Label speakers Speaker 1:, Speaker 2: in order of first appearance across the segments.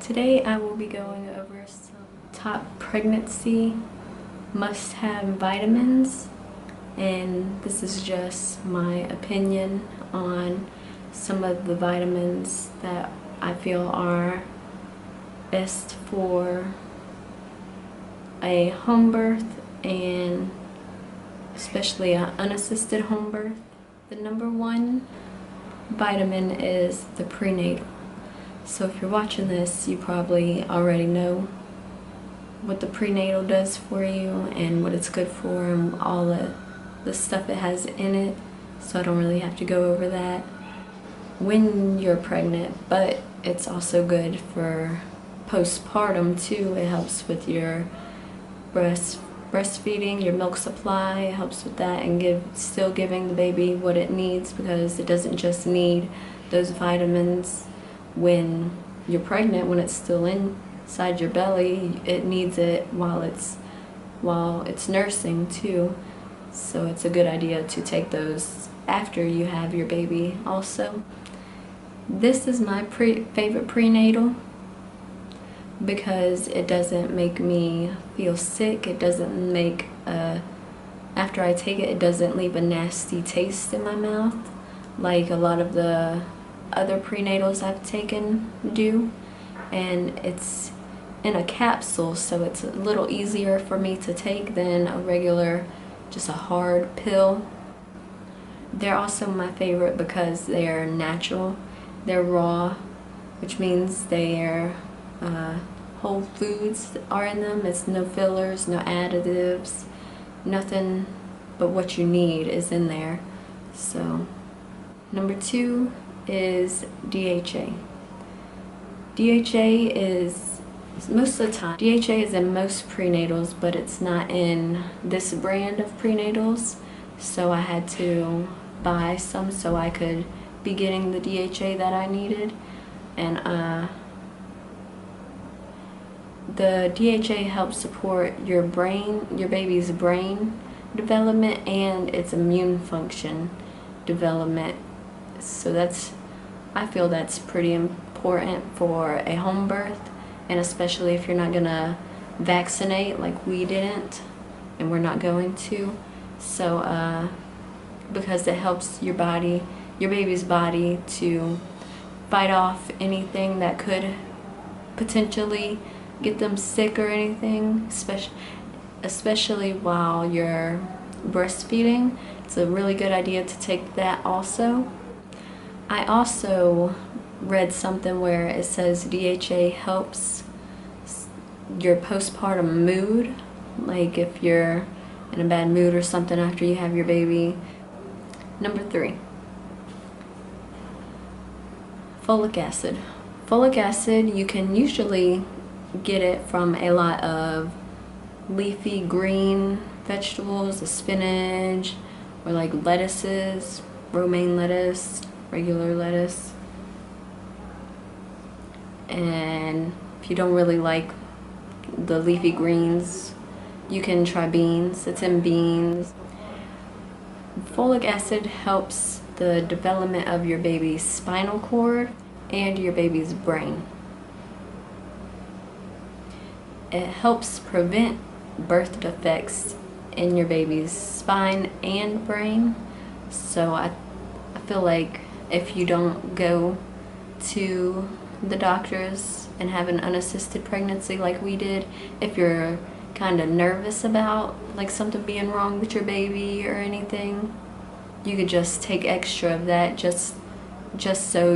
Speaker 1: Today I will be going over some top pregnancy must-have vitamins, and this is just my opinion on some of the vitamins that I feel are best for a home birth, and especially an unassisted home birth. The number one vitamin is the prenatal. So if you're watching this, you probably already know what the prenatal does for you and what it's good for and all the stuff it has in it. So I don't really have to go over that when you're pregnant, but it's also good for postpartum too. It helps with your breastfeeding, your milk supply. It helps with that and still giving the baby what it needs, because it doesn't just need those vitamins when you're pregnant, when it's still inside your belly. It needs it while it's nursing too. So it's a good idea to take those after you have your baby also. This is my favorite prenatal because it doesn't make me feel sick. It doesn't make after I take it doesn't leave a nasty taste in my mouth like a lot of the other prenatals I've taken do. And it's in a capsule, so it's a little easier for me to take than a regular, just a hard pill. They're also my favorite because they're natural. They're raw, which means they're whole foods are in them. It's no fillers, no additives, nothing but what you need is in there. So number two is DHA. DHA is most of the time, DHA is in most prenatals, but it's not in this brand of prenatals. So I had to buy some so I could be getting the DHA that I needed. And the DHA helps support your baby's brain development and its immune function development. So I feel that's pretty important for a home birth, and especially if you're not gonna vaccinate like we didn't, and we're not going to. So because it helps your baby's body to fight off anything that could potentially get them sick or anything, especially while you're breastfeeding. It's a really good idea to take that also. I also read something where it says DHA helps your postpartum mood, like if you're in a bad mood or something after you have your baby. Number three, folic acid. Folic acid, you can usually get it from a lot of leafy green vegetables, the spinach, or like lettuces, romaine lettuce, regular lettuce. And if you don't really like the leafy greens, you can try beans. It's in beans. Folic acid helps the development of your baby's spinal cord and your baby's brain. It helps prevent birth defects in your baby's spine and brain. So I feel like if you don't go to the doctors and have an unassisted pregnancy like we did, if you're kind of nervous about like something being wrong with your baby or anything, you could just take extra of that just so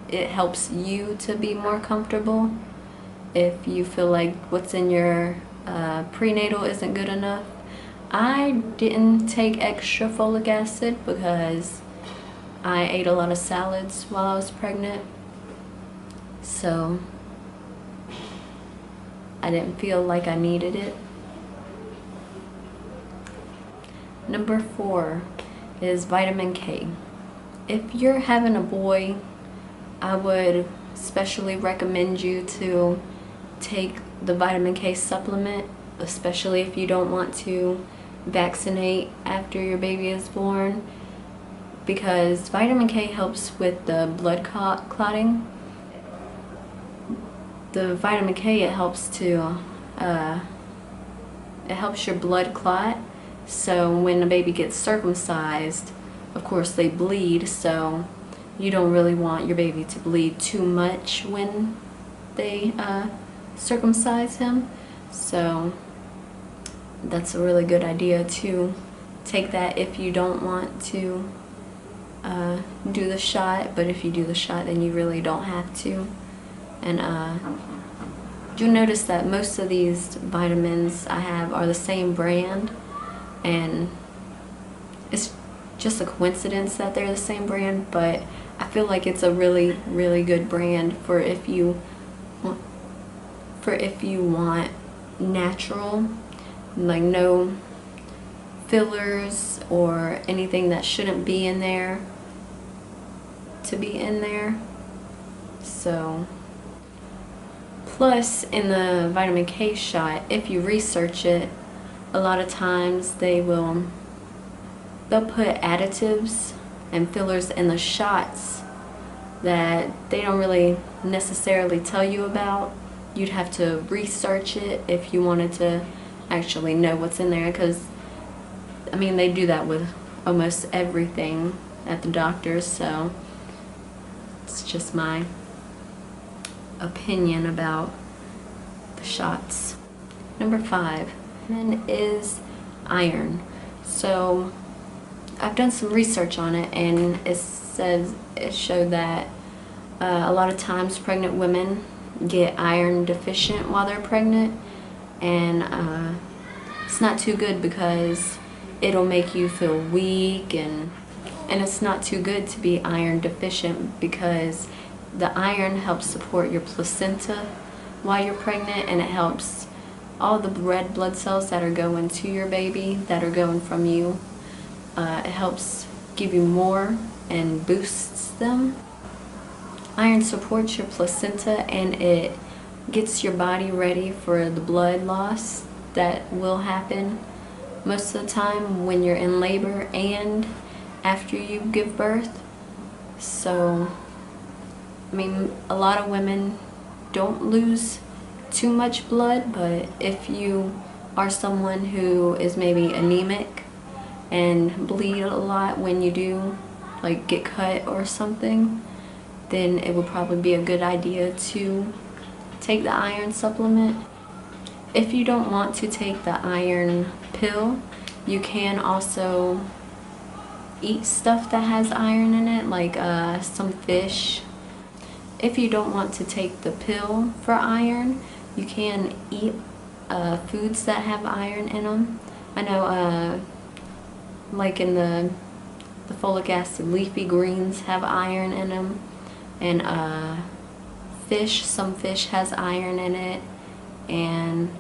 Speaker 1: it helps you to be more comfortable. If you feel like what's in your prenatal isn't good enough. I didn't take extra folic acid because I ate a lot of salads while I was pregnant, so I didn't feel like I needed it. Number four is vitamin K. If you're having a boy, I would especially recommend you to take the vitamin K supplement, especially if you don't want to vaccinate after your baby is born, because vitamin K helps with the blood clotting. the vitamin K, it helps to it helps your blood clot. So when a baby gets circumcised, of course they bleed, so you don't really want your baby to bleed too much when they circumcise him. So that's a really good idea to take that if you don't want to do the shot, but if you do the shot then you really don't have to. And you'll notice that most of these vitamins I have are the same brand, and it's just a coincidence that they're the same brand, but I feel like it's a really, really good brand for if you want natural, like no fillers or anything that shouldn't be in there to be in there. So plus in the vitamin K shot, if you research it, a lot of times they'll put additives and fillers in the shots that they don't really necessarily tell you about. You'd have to research it if you wanted to actually know what's in there, because I mean they do that with almost everything at the doctor's, so it's just my opinion about the shots. Number 5 is iron. So I've done some research on it, and it showed that a lot of times pregnant women get iron deficient while they're pregnant, and it's not too good because it'll make you feel weak, and it's not too good to be iron deficient because the iron helps support your placenta while you're pregnant, and it helps all the red blood cells that are going to your baby, that are going from you. It helps give you more and boosts them. Iron supports your placenta, and it gets your body ready for the blood loss that will happen most of the time when you're in labor and after you give birth. So I mean, a lot of women don't lose too much blood, but if you are someone who is maybe anemic and bleed a lot when you do like get cut or something, then it would probably be a good idea to take the iron supplement. If you don't want to take the iron pill, you can also eat stuff that has iron in it, like some fish. If you don't want to take the pill for iron, you can eat foods that have iron in them. I know like in the folic acid, leafy greens have iron in them, and some fish has iron in it, and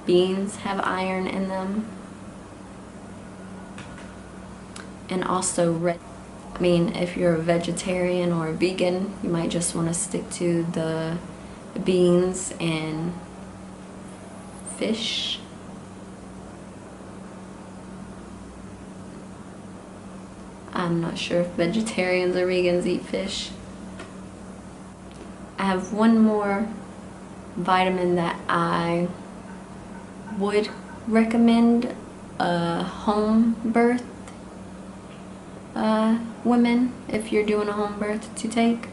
Speaker 1: beans have iron in them, and also I mean, if you're a vegetarian or a vegan, you might just want to stick to the beans and fish. I'm not sure if vegetarians or vegans eat fish. I have one more vitamin that I would recommend home birth women, if you're doing a home birth, to take.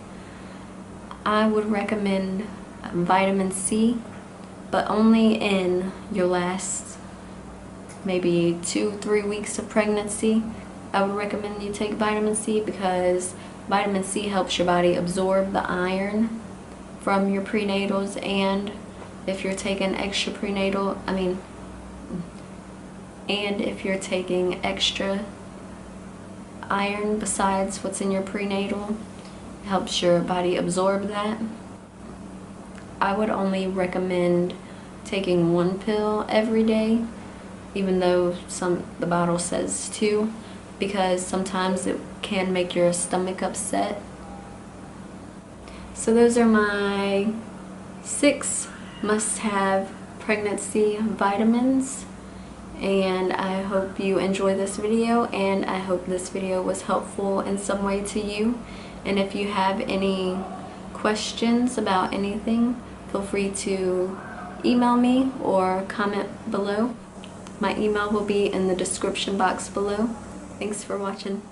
Speaker 1: I would recommend vitamin C, but only in your last maybe 2-3 weeks of pregnancy. I would recommend you take vitamin C because vitamin C helps your body absorb the iron from your prenatals, and if you're taking extra prenatal, and if you're taking extra iron besides what's in your prenatal, it helps your body absorb that. I would only recommend taking 1 pill every day, even though the bottle says 2, because sometimes it can make your stomach upset. So those are my 6 must-have pregnancy vitamins, and I hope you enjoy this video, and I hope this video was helpful in some way to you. And if you have any questions about anything, feel free to email me or comment below. My email will be in the description box below. Thanks for watching.